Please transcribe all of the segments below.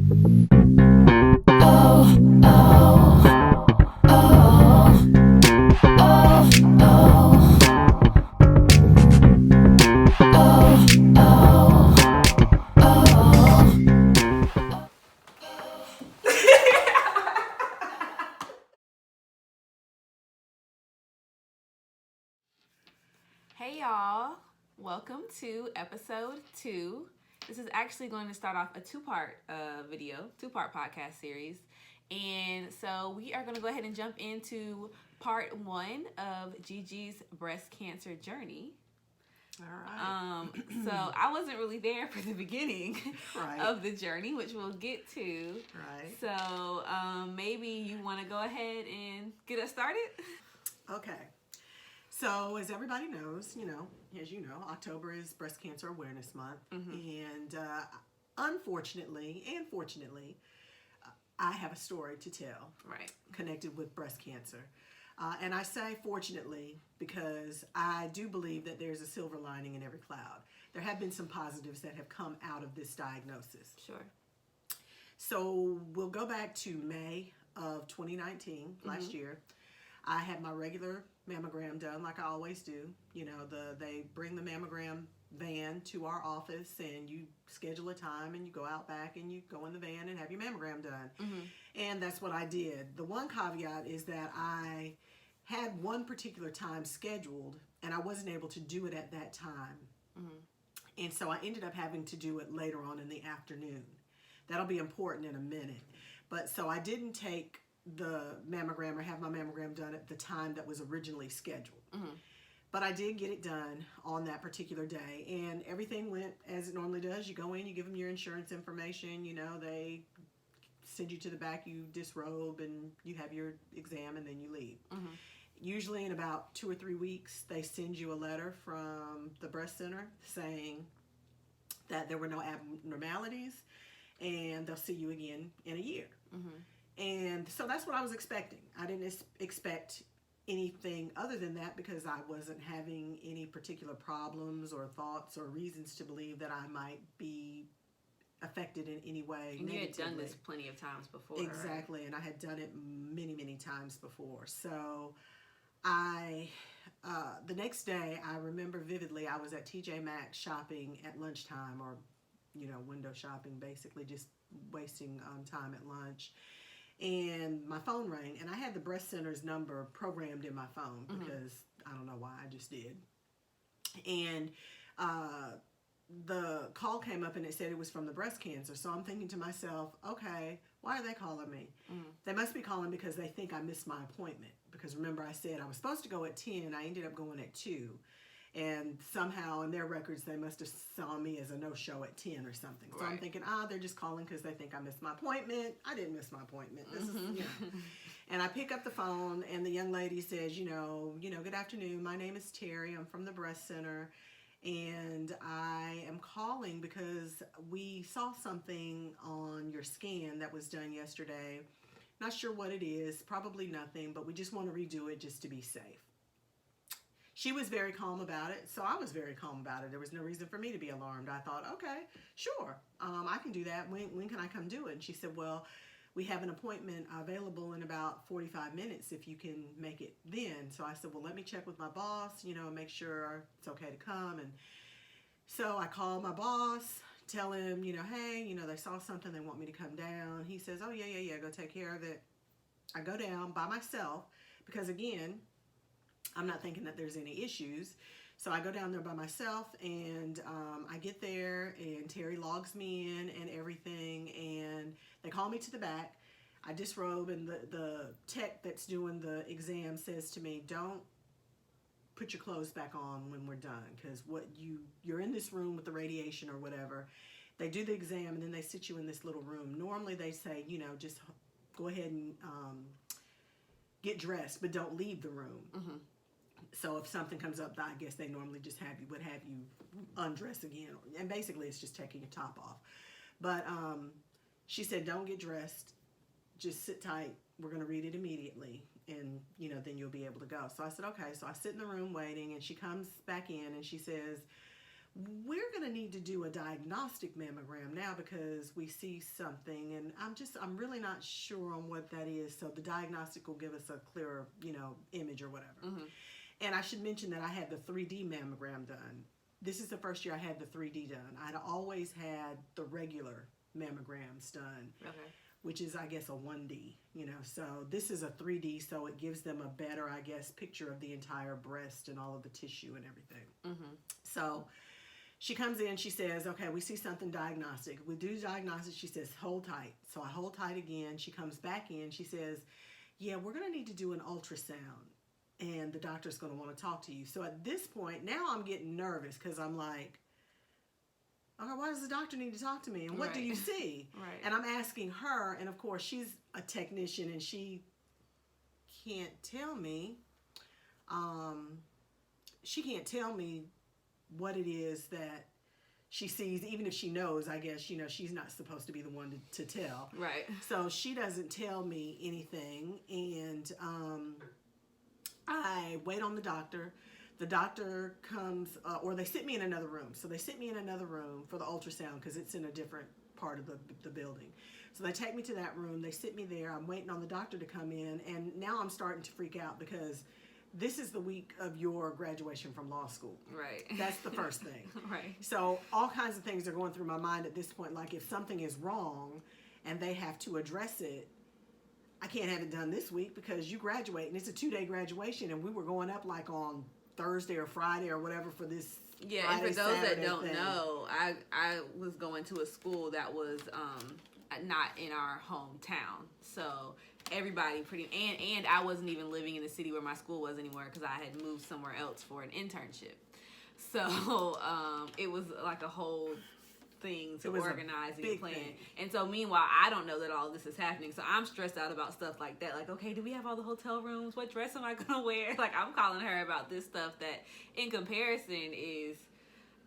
Hey y'all, welcome to episode 2. This is actually going to start off a two-part podcast series. And so we are going to go ahead and jump into part 1 of GiGi's breast cancer journey. All right. So I wasn't really there for the beginning Right. of the journey, which we'll get to. Right. So maybe you want to go ahead and get us started? Okay. So as everybody knows, as you know, October is Breast Cancer Awareness Month. And unfortunately and fortunately, I have a story to tell connected with breast cancer. And I say fortunately because I do believe that there's a silver lining in every cloud. There have been some positives that have come out of this diagnosis. Sure. So we'll go back to May of 2019, last year. I had my regular mammogram done like I always do. They bring the mammogram van to our office and you schedule a time and you go out back and you go in the van and have your mammogram done. And that's what I did. The one caveat is that I had one particular time scheduled and I wasn't able to do it at that time. And so I ended up having to do it later on in the afternoon. That'll be important in a minute. But so I didn't take the mammogram or have my mammogram done at the time that was originally scheduled. But I did get it done on that particular day and everything went as it normally does. You go in, you give them your insurance information, they send you to the back, you disrobe and you have your exam and then you leave. Usually in about 2 or 3 weeks, they send you a letter from the breast center saying that there were no abnormalities and they'll see you again in a year. And so that's what I was expecting. I didn't expect anything other than that because I wasn't having any particular problems or thoughts or reasons to believe that I might be affected in any way. And you had done this plenty of times before. Exactly, right? And I had done it many, many times before. So the next day, I remember vividly, I was at TJ Maxx shopping at lunchtime or, window shopping, basically just wasting time at lunch. And my phone rang, and I had the breast center's number programmed in my phone because I don't know why, I just did. And the call came up and it said it was from the breast cancer. So I'm thinking to myself, okay, why are they calling me? They must be calling because they think I missed my appointment. Because remember I said I was supposed to go at 10, I ended up going at 2. And somehow in their records, they must have saw me as a no-show at 10 or something. So I'm thinking, they're just calling because they think I missed my appointment. I didn't miss my appointment. This is, And I pick up the phone, and the young lady says, good afternoon. My name is Terry. I'm from the breast center, and I am calling because we saw something on your scan that was done yesterday. Not sure what it is. Probably nothing, but we just want to redo it just to be safe. She was very calm about it, so I was very calm about it. There was no reason for me to be alarmed. I thought, okay, sure, I can do that. When can I come do it? And she said, well, we have an appointment available in about 45 minutes if you can make it then. So I said, well, let me check with my boss, make sure it's okay to come. And so I called my boss, tell him, hey, they saw something, they want me to come down. He says, oh, yeah, go take care of it. I go down by myself because, again, I'm not thinking that there's any issues. So I go down there by myself and I get there and Terry logs me in and everything and they call me to the back. I disrobe and the tech that's doing the exam says to me, don't put your clothes back on when we're done because you're in this room with the radiation or whatever. They do the exam and then they sit you in this little room. Normally they say, just go ahead and get dressed, but don't leave the room. So if something comes up, I guess they normally just would have you undress again. And basically it's just taking your top off. But she said, don't get dressed. Just sit tight. We're going to read it immediately. And, then you'll be able to go. So I said, okay. So I sit in the room waiting and she comes back in and she says, we're going to need to do a diagnostic mammogram now because we see something, and I'm really not sure on what that is. So the diagnostic will give us a clearer, image or whatever. Mm-hmm. And I should mention that I had the 3D mammogram done. This is the first year I had the 3D done. I'd always had the regular mammograms done, which is, I guess, a 1D, So this is a 3D, so it gives them a better, I guess, picture of the entire breast and all of the tissue and everything. Mm-hmm. So she comes in, she says, okay, we see something diagnostic. We do diagnostic, she says, hold tight. So I hold tight again. She comes back in, she says, yeah, we're going to need to do an ultrasound, and the doctor's going to want to talk to you. So at this point, now I'm getting nervous because I'm like, okay, why does the doctor need to talk to me? And what do you see? Right. And I'm asking her, and of course, she's a technician, and she can't tell me. She can't tell me what it is that she sees, even if she knows. I guess, she's not supposed to be the one to tell. Right. So she doesn't tell me anything, and I wait on the doctor. The doctor comes, or they sit me in another room. So they sit me in another room for the ultrasound because it's in a different part of the building. So they take me to that room. They sit me there. I'm waiting on the doctor to come in. And now I'm starting to freak out because this is the week of your graduation from law school. Right. That's the first thing. Right. So all kinds of things are going through my mind at this point. Like if something is wrong and they have to address it, I can't have it done this week because you graduate. And it's a 2-day graduation. And we were going up like on Thursday or Friday or whatever for this. Yeah, Friday, and for those Saturday that don't thing. know, I was going to a school that was not in our hometown, so everybody and I wasn't even living in the city where my school was anymore because I had moved somewhere else for an internship. So it was like a whole thing to organize and plan. And so meanwhile, I don't know that all this is happening. So I'm stressed out about stuff like that. Like, okay, do we have all the hotel rooms? What dress am I going to wear? Like, I'm calling her about this stuff that in comparison is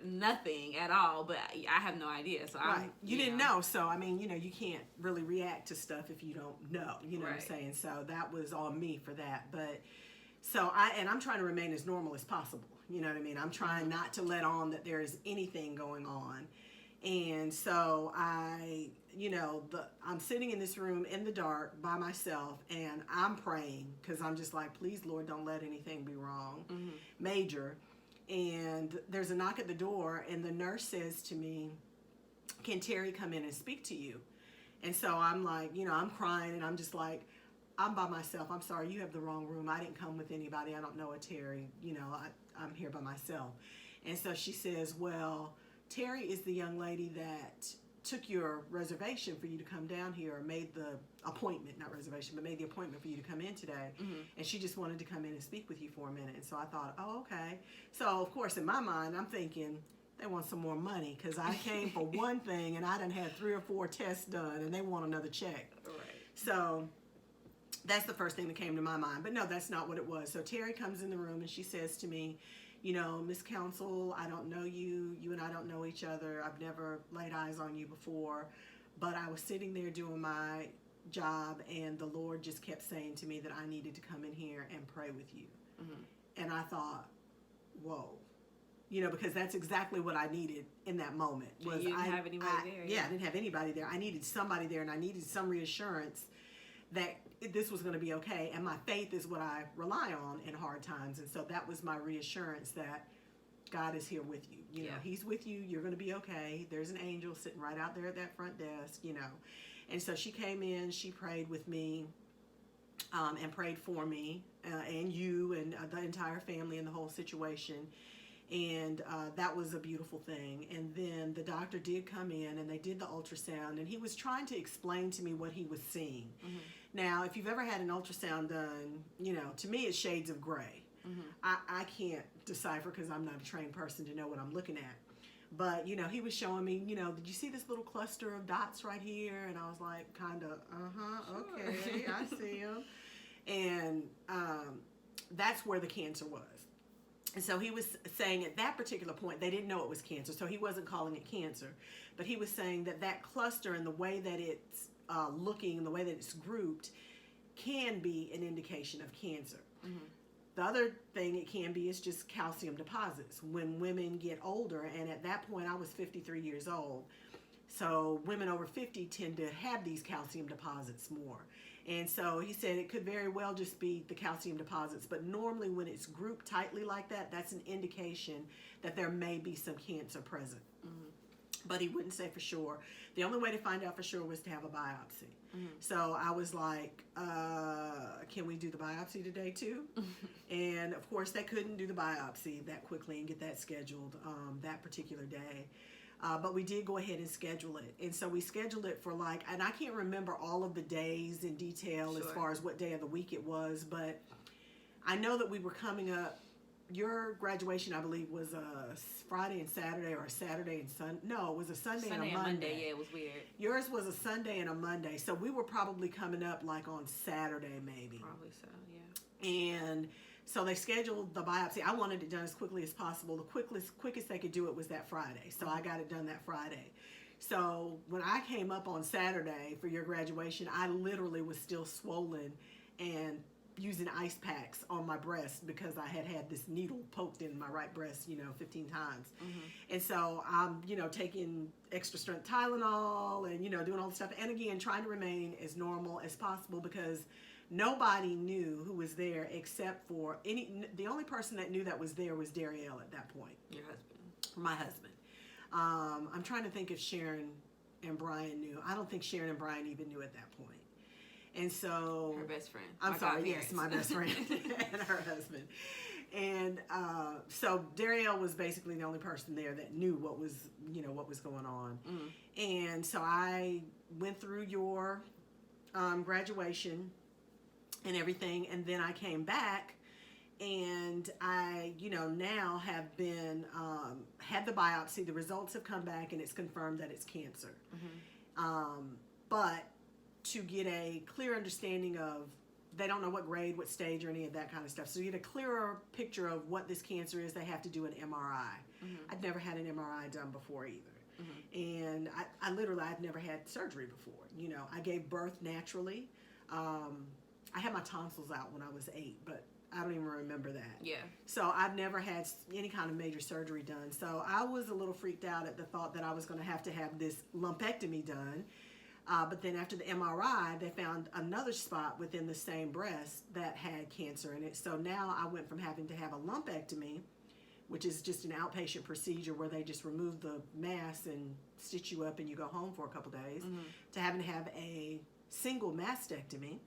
nothing at all, but I have no idea. So right. You didn't know. So, I mean, you can't really react to stuff if you don't know, what I'm saying? So that was on me for that. But so I'm trying to remain as normal as possible. You know what I mean? I'm trying not to let on that there is anything going on. And so I'm sitting in this room in the dark by myself, and I'm praying because I'm just like, please, Lord, don't let anything be wrong, major. And there's a knock at the door, and the nurse says to me, can Terry come in and speak to you? And so I'm like, I'm crying, and I'm just like, I'm by myself. I'm sorry, you have the wrong room. I didn't come with anybody. I don't know a Terry. I'm here by myself. And so she says, well, Terry is the young lady that took your reservation for you to come down here, or made the appointment, not reservation, but made the appointment for you to come in today. And she just wanted to come in and speak with you for a minute. And so I thought, oh, okay. So, of course, in my mind, I'm thinking they want some more money because I came for one thing and I done had 3 or 4 tests done and they want another check. Right. So that's the first thing that came to my mind. But no, that's not what it was. So Terry comes in the room and she says to me, Miss Counsel, I don't know you. You and I don't know each other. I've never laid eyes on you before. But I was sitting there doing my job, and the Lord just kept saying to me that I needed to come in here and pray with you. And I thought, whoa. Because that's exactly what I needed in that moment. Was you didn't have anybody there. Yeah, I didn't have anybody there. I needed somebody there, and I needed some reassurance that this was going to be okay. And my faith is what I rely on in hard times. And so that was my reassurance that God is here with you. He's with you. You're going to be okay. There's an angel sitting right out there at that front desk, And so she came in, she prayed with me, and prayed for me, and you and the entire family and the whole situation. And that was a beautiful thing. And then the doctor did come in and they did the ultrasound, and he was trying to explain to me what he was seeing. Now, if you've ever had an ultrasound done, to me it's shades of gray. I can't decipher because I'm not a trained person to know what I'm looking at. But, he was showing me, did you see this little cluster of dots right here? And I was like, kind of, sure. Okay, I see them. And that's where the cancer was. And so he was saying at that particular point, they didn't know it was cancer, so he wasn't calling it cancer. But he was saying that cluster and the way that it's looking and the way that it's grouped can be an indication of cancer. The other thing it can be is just calcium deposits when women get older. And at that point, I was 53 years old. So women over 50 tend to have these calcium deposits more. And so he said it could very well just be the calcium deposits. But normally when it's grouped tightly like that, that's an indication that there may be some cancer present. But he wouldn't say for sure. The only way to find out for sure was to have a biopsy. So I was like, can we do the biopsy today too? And of course they couldn't do the biopsy that quickly and get that scheduled that particular day. But we did go ahead and schedule it. And so we scheduled it for and I can't remember all of the days in detail as far as what day of the week it was, but I know that we were coming up. Your graduation, I believe, was a Friday and Saturday, or a Saturday and Sunday. No, it was a Sunday and a Monday. Yeah, it was weird. Yours was a Sunday and a Monday. So we were probably coming up on Saturday, maybe. Probably so, yeah. And so they scheduled the biopsy. I wanted it done as quickly as possible. The quickest they could do it was that Friday. So I got it done that Friday. So when I came up on Saturday for your graduation, I literally was still swollen and using ice packs on my breast because I had this needle poked in my right breast, 15 times. And so I'm, taking extra strength Tylenol and, doing all the stuff. And again, trying to remain as normal as possible because nobody knew who was there except for the only person that knew that was there was Darielle at that point. Your husband. My husband. I'm trying to think if Sharon and Brian knew. I don't think Sharon and Brian even knew at that point. And so her best friend. I'm sorry, yes, my best friend and her husband. And so Darielle was basically the only person there that knew what was going on. And so I went through your graduation and everything, and then I came back, and I, now have been had the biopsy. The results have come back, and it's confirmed that it's cancer. But to get a clear understanding of, they don't know what grade, what stage, or any of that kind of stuff. So to get a clearer picture of what this cancer is, they have to do an MRI. I'd never had an MRI done before either. And I've never had surgery before. I gave birth naturally. I had my tonsils out when I was 8, but I don't even remember that. Yeah. So I've never had any kind of major surgery done. So I was a little freaked out at the thought that I was going to have this lumpectomy done. But then after the MRI, they found another spot within the same breast that had cancer in it. So now I went from having to have a lumpectomy, which is just an outpatient procedure where they just remove the mass and stitch you up and you go home for a couple days, to having to have a single mastectomy.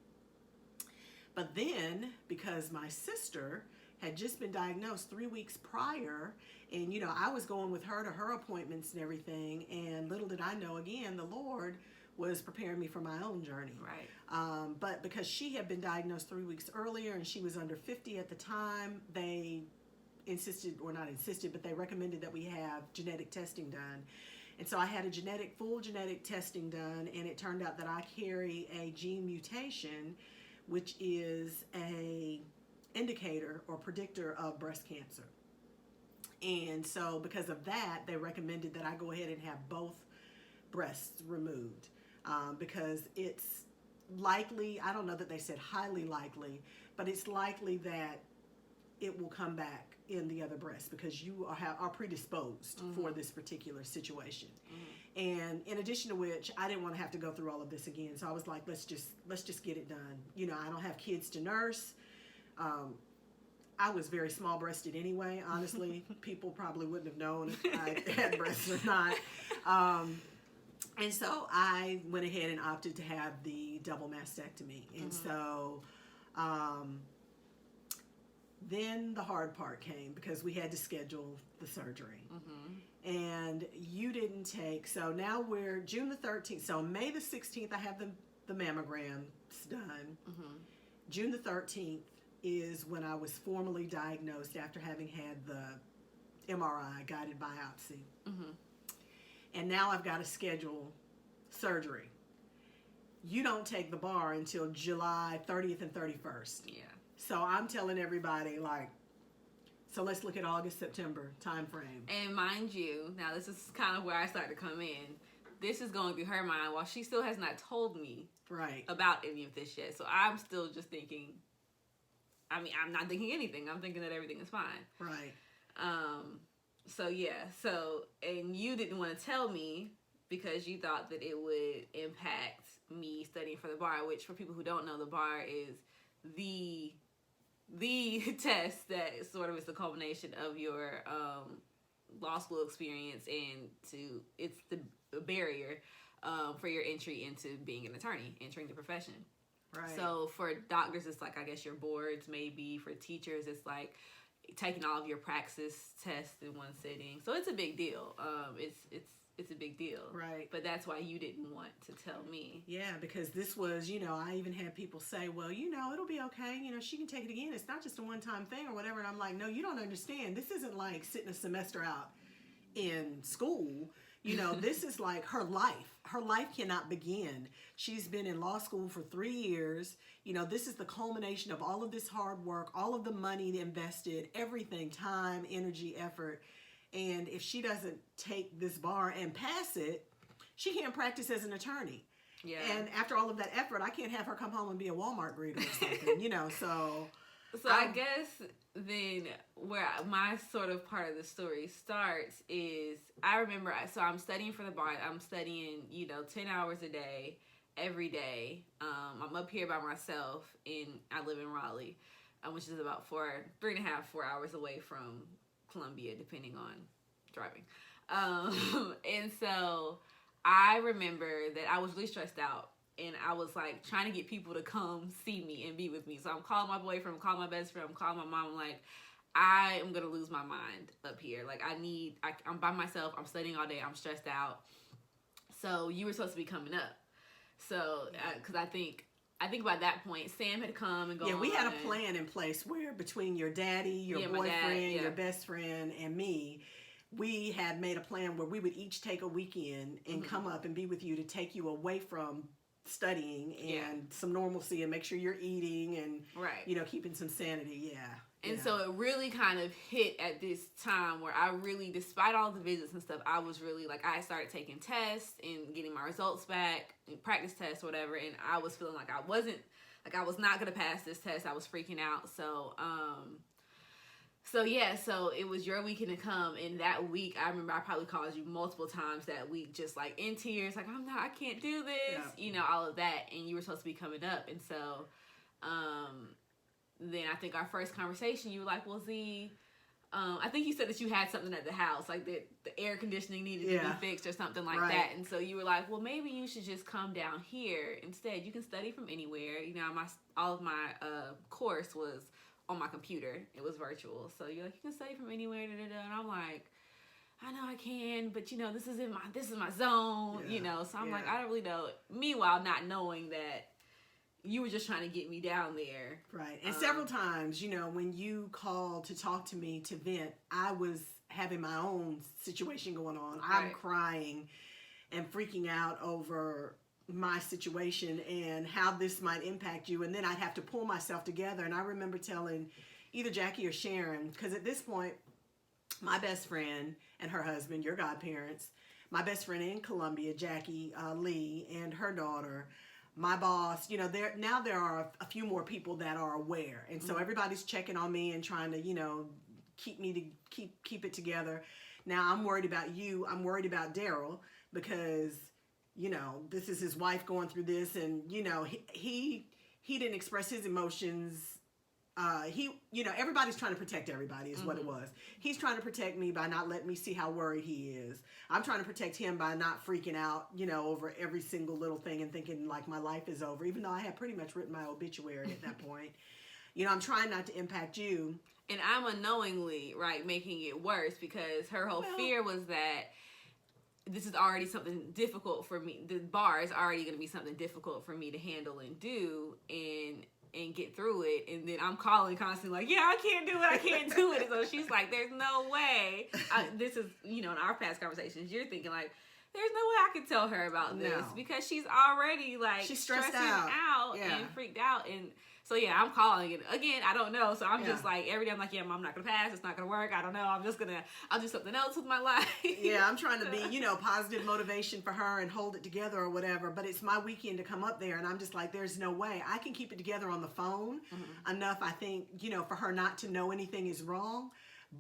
But then, because my sister had just been diagnosed 3 weeks prior, and I was going with her to her appointments and everything, and little did I know, again, the Lord was preparing me for my own journey. Right. But because she had been diagnosed 3 weeks earlier and she was under 50 at the time, they they recommended that we have genetic testing done. And so I had full genetic testing done, and it turned out that I carry a gene mutation, which is a indicator or predictor of breast cancer. And so because of that, they recommended that I go ahead and have both breasts removed, because it's likely, I don't know that they said highly likely, but it's likely that it will come back in the other breast because you are predisposed for this particular situation. And in addition to which, I didn't want to have to go through all of this again. So I was like, let's just get it done. I don't have kids to nurse. I was very small breasted anyway, honestly. People probably wouldn't have known if I had breasts or not. And so I went ahead and opted to have the double mastectomy. And so then the hard part came because we had to schedule the surgery. And you didn't take, so now we're June the 13th. So May the 16th, I have the mammograms done. June the 13th is when I was formally diagnosed after having had the MRI, guided biopsy. And now I've got to schedule surgery. You don't take the bar until July 30th and 31st. Yeah. So I'm telling everybody, so let's look at August, September time frame. And mind you, now this is kind of where I start to come in. This is going through her mind while she still has not told me right about any of this yet. So I'm still just thinking, I mean, I'm not thinking anything. I'm thinking that everything is fine. Right. So yeah. So, and you didn't want to tell me because you thought that it would impact me studying for the bar, which for people who don't know, the bar is the test that sort of is the culmination of your law school experience, and it's the barrier for your entry into being an attorney, entering the profession. Right. So for doctors, it's like, I guess your boards maybe. For teachers, it's like taking all of your praxis tests in one sitting. So it's a big deal. It's a big deal. Right. But that's why you didn't want to tell me. Yeah, because this was, I even had people say, well, it'll be okay. She can take it again. It's not just a one-time thing or whatever. And I'm like, no, you don't understand. This isn't like sitting a semester out in school. This is like her life. Her life cannot begin. She's been in law school for 3 years. This is the culmination of all of this hard work, all of the money invested, everything, time, energy, effort. And if she doesn't take this bar and pass it, she can't practice as an attorney. Yeah. And after all of that effort, I can't have her come home and be a Walmart greeter or something, so... So I guess then where my sort of part of the story starts is, I remember, so I'm studying for the bar. I'm studying, 10 hours a day, every day. I'm up here by myself, I live in Raleigh, which is about 3.5, 4 hours away from Columbia, depending on driving. And so I remember that I was really stressed out. And I was like trying to get people to come see me and be with me. So I'm calling my boyfriend, I'm calling my best friend, I'm calling my mom. I'm like, I am going to lose my mind up here. Like I'm by myself. I'm studying all day. I'm stressed out. So you were supposed to be coming up. So, cause I think by that point, Sam had come and gone. Yeah, we had a plan in place where between your daddy, your boyfriend, your best friend, and me, we had made a plan where we would each take a weekend and come up and be with you to take you away from studying and some normalcy and make sure you're eating and keeping some sanity. And so it really kind of hit at this time where I really, despite all the visits and stuff, I was really like, I started taking tests and getting my results back, practice tests, whatever, and I was feeling like I was not going to pass this test. I was freaking out. So it was your weekend to come, and that week, I remember I probably called you multiple times that week, just like in tears, like, I can't do this, all of that, and you were supposed to be coming up, and so, then I think our first conversation, you were like, well, Z, I think you said that you had something at the house, like that the air conditioning needed to be fixed or something like that, and so you were like, well, maybe you should just come down here instead. You can study from anywhere. All of my course was on my computer. It was virtual. So you're like, you can study from anywhere, and I'm like, I know I can, but this is my zone, so I'm like, I don't really know. Meanwhile, not knowing that you were just trying to get me down there. Right. And several times, when you called to talk to me to vent, I was having my own situation going on. I'm crying and freaking out over my situation and how this might impact you, and then I'd have to pull myself together. And I remember telling either Jackie or Sharon, because at this point, my best friend and her husband, your godparents, my best friend in Columbia, Jackie Lee, and her daughter, my boss, there are a few more people that are aware, and so everybody's checking on me and trying to keep it together. Now I'm worried about you. I'm worried about Daryl, because this is his wife going through this, and he didn't express his emotions. Everybody's trying to protect everybody is what it was. He's trying to protect me by not letting me see how worried he is. I'm trying to protect him by not freaking out, over every single little thing and thinking like my life is over, even though I had pretty much written my obituary at that point. I'm trying not to impact you. And I'm unknowingly, making it worse, because her whole fear was that this is already something difficult for me. The bar is already going to be something difficult for me to handle and do and get through it. And then I'm calling constantly like, I can't do it. And so she's like, there's no way. This is, in our past conversations, you're thinking like, there's no way I could tell her about this because she's already like she's stressed out out and freaked out. And So yeah, I'm calling, and again, I don't know. So I'm just like, every day I'm like, yeah, Mom, I'm not gonna pass. It's not gonna work. I don't know. I'll do something else with my life. Yeah, I'm trying to be, positive motivation for her and hold it together or whatever. But it's my weekend to come up there, and I'm just like, there's no way I can keep it together on the phone enough. I think, for her not to know anything is wrong.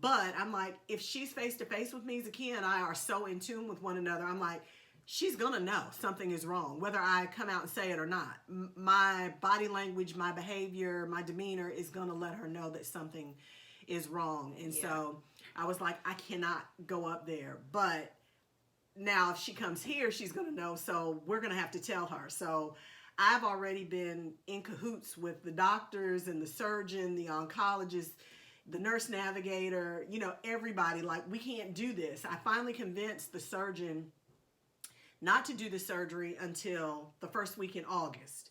But I'm like, if she's face to face with me, Zakiya and I are so in tune with one another. I'm like, she's gonna know something is wrong, whether I come out and say it or not. My body language, my behavior, my demeanor is gonna let her know that something is wrong. And so I was like, I cannot go up there. But now if she comes here, she's gonna know. So we're gonna have to tell her. So I've already been in cahoots with the doctors and the surgeon, the oncologist, the nurse navigator, everybody. Like, we can't do this. I finally convinced the surgeon not to do the surgery until the first week in August,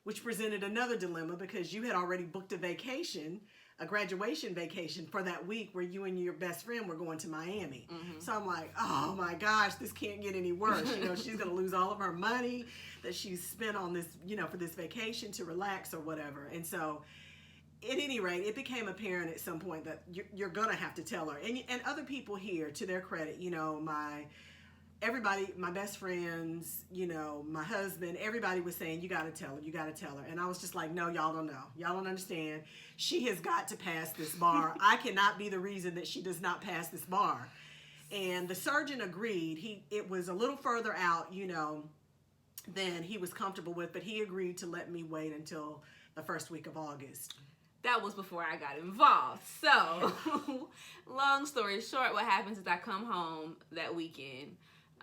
which presented another dilemma because you had already booked a vacation, a graduation vacation for that week where you and your best friend were going to Miami. So I'm like, oh my gosh, this can't get any worse. She's going to lose all of her money that she's spent on this, for this vacation to relax or whatever. And so at any rate, it became apparent at some point that you're going to have to tell her. And other people here, to their credit, everybody, my best friends, my husband, everybody was saying, you got to tell her, you got to tell her. And I was just like, no, y'all don't know. Y'all don't understand. She has got to pass this bar. I cannot be the reason that she does not pass this bar. And the surgeon agreed. It was a little further out, than he was comfortable with, but he agreed to let me wait until the first week of August. That was before I got involved. So, long story short, what happens is I come home that weekend.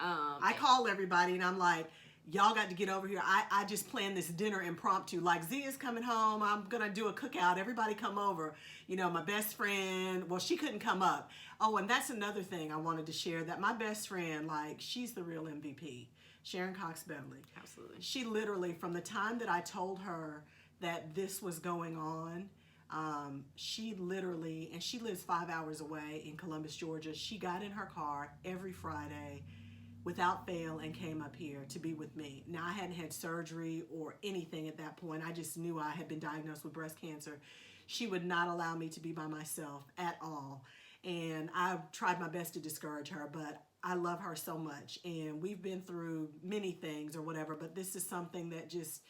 I call everybody and I'm like, y'all got to get over here. I just planned this dinner impromptu. Like, Zia's coming home. I'm going to do a cookout. Everybody come over. My best friend, well, she couldn't come up. Oh, and that's another thing I wanted to share, that my best friend, like, she's the real MVP. Sharon Cox Beverly. Absolutely. She literally, from the time that I told her that this was going on, she literally, and she lives 5 hours away in Columbus, Georgia. She got in her car every Friday without fail and came up here to be with me. Now, I hadn't had surgery or anything at that point. I just knew I had been diagnosed with breast cancer. She would not allow me to be by myself at all. And I tried my best to discourage her, but I love her so much. And we've been through many things or whatever, but this is something that just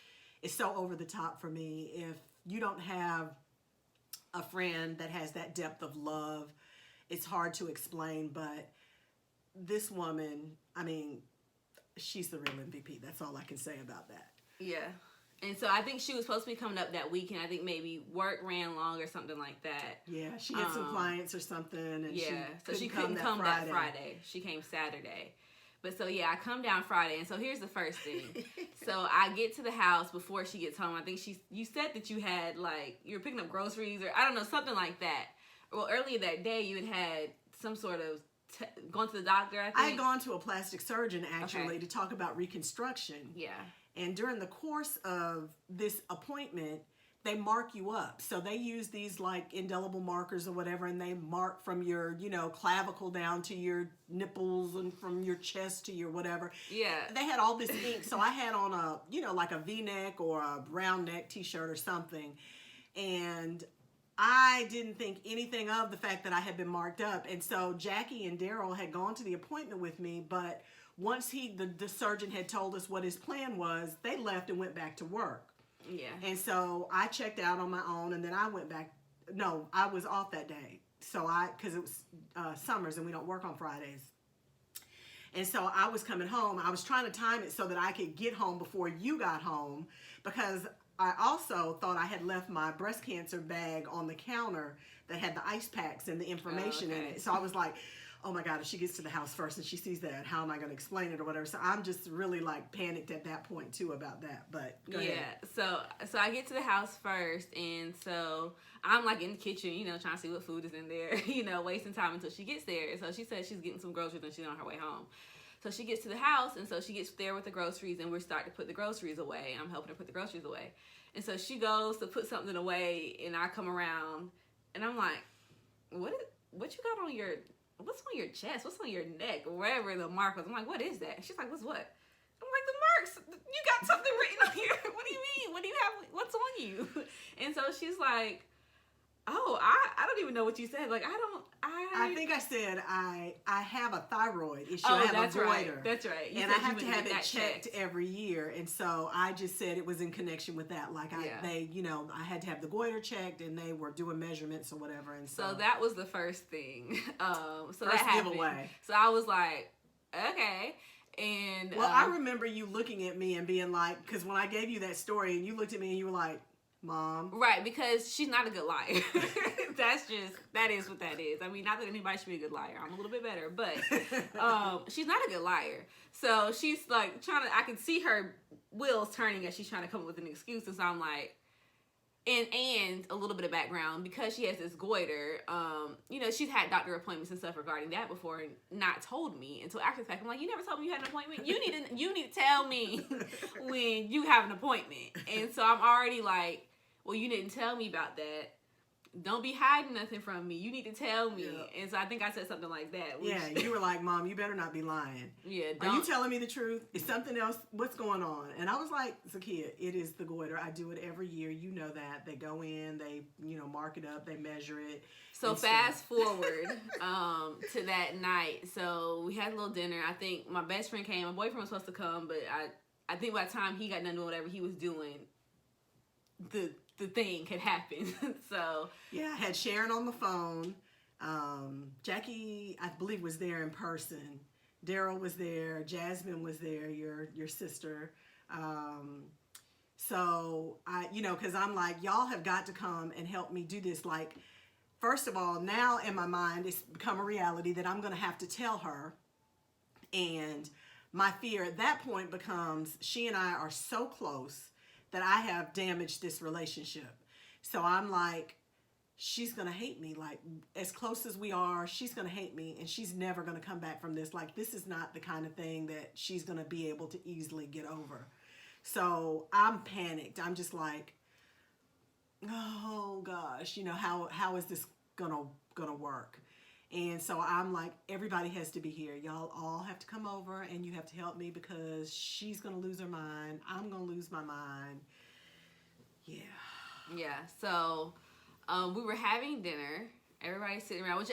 is so over the top for me. If you don't have a friend that has that depth of love, it's hard to explain, but this woman, I mean, she's the real MVP. That's all I can say about that. Yeah. And so I think she was supposed to be coming up that weekend. I think maybe work ran long or something like that. Yeah, she had some clients or something. And she couldn't come that Friday. She came Saturday. But so, yeah, I come down Friday. And so here's the first thing. So I get to the house before she gets home. I think you said that you had, like, you were picking up groceries or I don't know, something like that. Well, earlier that day you had some sort of gone to the doctor, I think. I had gone to a plastic surgeon, actually, to talk about reconstruction. Yeah. And during the course of this appointment, they mark you up. So they use these, like, indelible markers or whatever, and they mark from your, clavicle down to your nipples and from your chest to your whatever. Yeah. They had all this ink. So I had on a, like a V-neck or a round neck t-shirt or something. And I didn't think anything of the fact that I had been marked up. And so Jackie and Daryl had gone to the appointment with me, but once the surgeon had told us what his plan was, they left and went back to work. Yeah. And so I checked out on my own, and then I went back. No, I was off that day. So because it was summers and we don't work on Fridays. And so I was coming home. I was trying to time it so that I could get home before you got home, because I also thought I had left my breast cancer bag on the counter that had the ice packs and the information in it. So I was like, oh my God, if she gets to the house first and she sees that, how am I going to explain it or whatever? So I'm just really like panicked at that point too about that. But go ahead. So I get to the house first, and so I'm like in the kitchen, trying to see what food is in there, wasting time until she gets there. And so she said she's getting some groceries and she's on her way home. So she gets to the house, and so she gets there with the groceries, and we're starting to put the groceries away. I'm helping her put the groceries away. And so she goes to put something away, and I come around, and I'm like, what you got on what's on your chest? What's on your neck? Or wherever the mark was. I'm like, what is that? And she's like, what's what? I'm like, the works. You got something written on here. What do you mean? What do you have? What's on you? And so she's like, oh, I don't even know what you said. Like, I think I said I have a thyroid issue. Oh, I have that's a goiter. Right. That's right. And I have to have it checked every year. And so I just said it was in connection with that. Like they, I had to have the goiter checked, and they were doing measurements or whatever. And so that was the first thing. So first that happened. giveaway. So I was like, okay. And well, I remember you looking at me and being like, because when I gave you that story, and you looked at me and you were like, Mom. Right, because she's not a good liar. That is what that is. I mean, not that anybody should be a good liar. I'm a little bit better, but she's not a good liar. So she's like I can see her wheels turning as she's trying to come up with an excuse. And so I'm like, and a little bit of background, because she has this goiter, she's had doctor appointments and stuff regarding that before and not told me until after the fact. I'm like, you never told me you had an appointment? You need to tell me when you have an appointment. And so I'm already like, well, you didn't tell me about that. Don't be hiding nothing from me. You need to tell me. Yeah. And so I think I said something like that. Yeah, you were like, Mom, you better not be lying. Yeah, Are you telling me the truth? Is something else? What's going on? And I was like, Zakia, it is the goiter. I do it every year. You know that. They go in, they, mark it up, they measure it. So fast forward to that night. So we had a little dinner. I think my best friend came. My boyfriend was supposed to come, but I think by the time he got done doing whatever he was doing, the thing had happened. So yeah, I had Sharon on the phone. Jackie, I believe, was there in person. Daryl was there. Jasmine was there. Your sister. So I, because I'm like, y'all have got to come and help me do this. Like, first of all, now in my mind, it's become a reality that I'm going to have to tell her. And my fear at that point becomes she and I are so close that I have damaged this relationship. So I'm like, she's going to hate me. Like, as close as we are, she's going to hate me, and she's never going to come back from this. Like, this is not the kind of thing that she's going to be able to easily get over. So I'm panicked. I'm just like, oh gosh, how is this gonna work? And so I'm like, everybody has to be here. Y'all all have to come over, and you have to help me, because she's going to lose her mind. I'm going to lose my mind. Yeah. Yeah. So we were having dinner. Everybody's sitting around.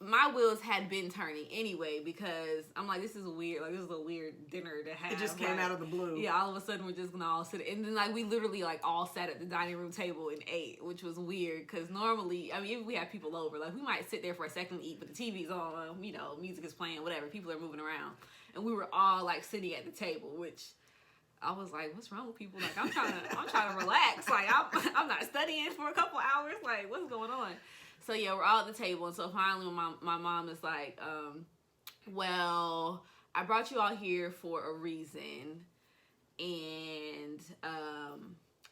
My wheels had been turning anyway, because I'm like, this is weird. Like, this is a weird dinner to have. It just came out of the blue. Yeah, all of a sudden we're just gonna all sit, and then like we literally like all sat at the dining room table and ate, which was weird, because normally, I mean, if we have people over, like we might sit there for a second and eat, but the TV's on, music is playing, whatever, people are moving around, and we were all like sitting at the table, which I was like, what's wrong with people? Like, I'm trying to relax. Like, I'm not studying for a couple hours. Like, what's going on? So yeah, we're all at the table, and so finally my mom is like, well, I brought you all here for a reason, and I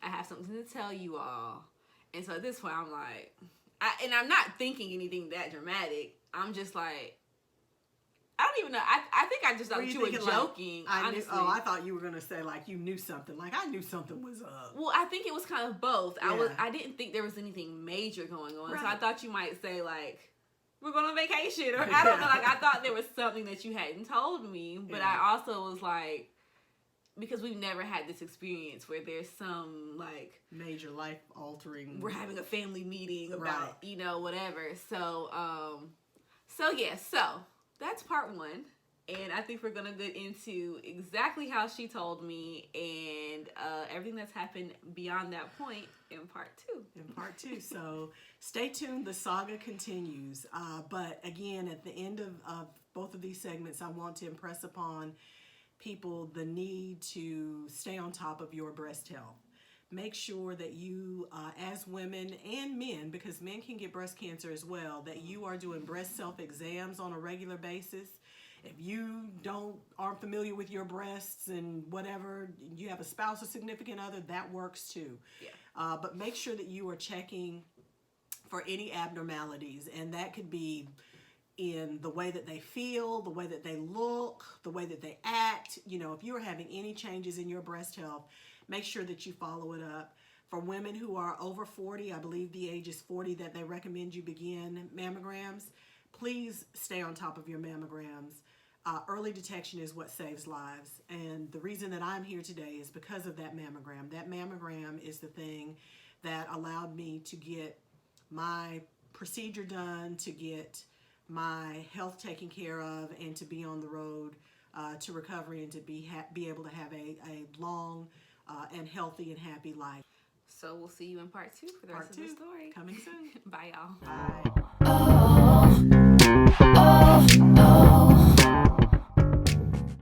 have something to tell you all. And so at this point, I'm like, I'm not thinking anything that dramatic. I'm just like, I don't even know. I think I just thought you were joking. Like, honestly. I thought you were gonna say like you knew something. Like, I knew something was up. Well, I think it was kind of both. Yeah. I didn't think there was anything major going on, right. So I thought you might say like, we're going on vacation, or I don't know. Like, I thought there was something that you hadn't told me, but yeah. I also was like, because we've never had this experience where there's some like major life altering. We're having a family meeting about right. Whatever. So that's part one. And I think we're going to get into exactly how she told me and everything that's happened beyond that point in part two. So stay tuned. The saga continues. But again, at the end of both of these segments, I want to impress upon people the need to stay on top of your breast health. Make sure that you, as women and men, because men can get breast cancer as well, that you are doing breast self-exams on a regular basis. If you aren't familiar with your breasts and whatever, you have a spouse or significant other, that works too. Yeah. But make sure that you are checking for any abnormalities, and that could be in the way that they feel, the way that they look, the way that they act. If you are having any changes in your breast health, make sure that you follow it up. For women who are over 40, I believe the age is 40 that they recommend you begin mammograms. Please stay on top of your mammograms. Early detection is what saves lives. And the reason that I'm here today is because of that mammogram. That mammogram is the thing that allowed me to get my procedure done, to get my health taken care of, and to be on the road to recovery, and to be able to have a long and healthy and happy life. So we'll see you in part 2 for the rest of the story. Coming soon. Bye, y'all. Bye.